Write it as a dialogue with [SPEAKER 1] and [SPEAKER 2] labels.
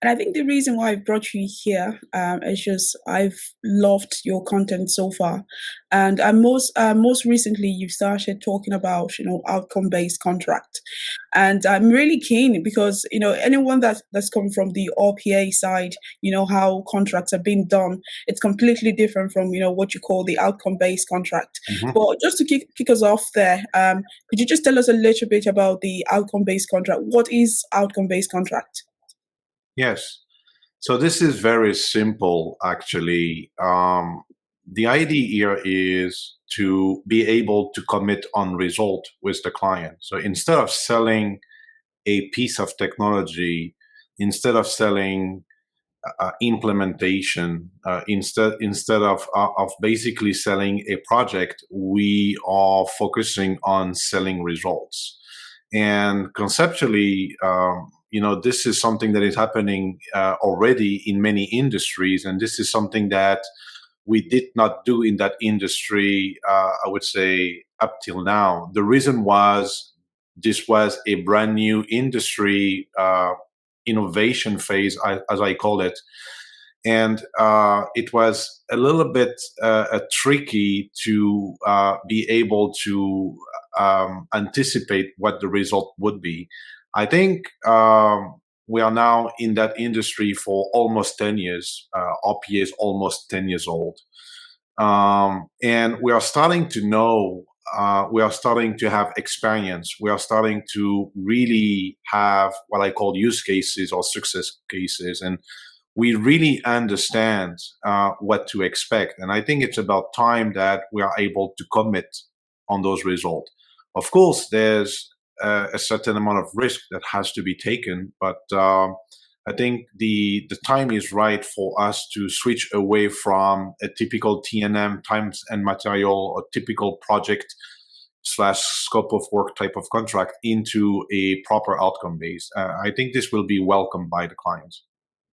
[SPEAKER 1] And I think the reason why I've brought you here is just I've loved your content so far, and most recently you've started talking about outcome based contract, and I'm really keen because anyone that's coming from the RPA side, how contracts are being done, it's completely different from what you call the outcome based contract.
[SPEAKER 2] Mhm.
[SPEAKER 1] But just to kick us off there, could you just tell us a little bit about the outcome based contract? What is outcome based contract?
[SPEAKER 2] Yes. So this is very simple, actually. The idea here is to be able to commit on result with the client. So instead of selling a piece of technology, instead of selling implementation, instead of basically selling a project, we are focusing on selling results. And conceptually, this is something that is happening already in many industries, and this is something that we did not do in that industry, I would say, up till now. The reason was this was a brand new industry innovation phase, as I call it. And it was a little bit tricky to be able to anticipate what the result would be. I think we are now in that industry for almost 10 years. RPA is almost 10 years old. And we are starting to know, we are starting to have experience. We are starting to really have what I call use cases or success cases. And we really understand what to expect. And I think it's about time that we are able to commit on those results. Of course, there's a certain amount of risk that has to be taken, but I think the time is right for us to switch away from a typical T&M, times and material, or typical project slash scope of work type of contract into a proper outcome base. I think this will be welcomed by the clients.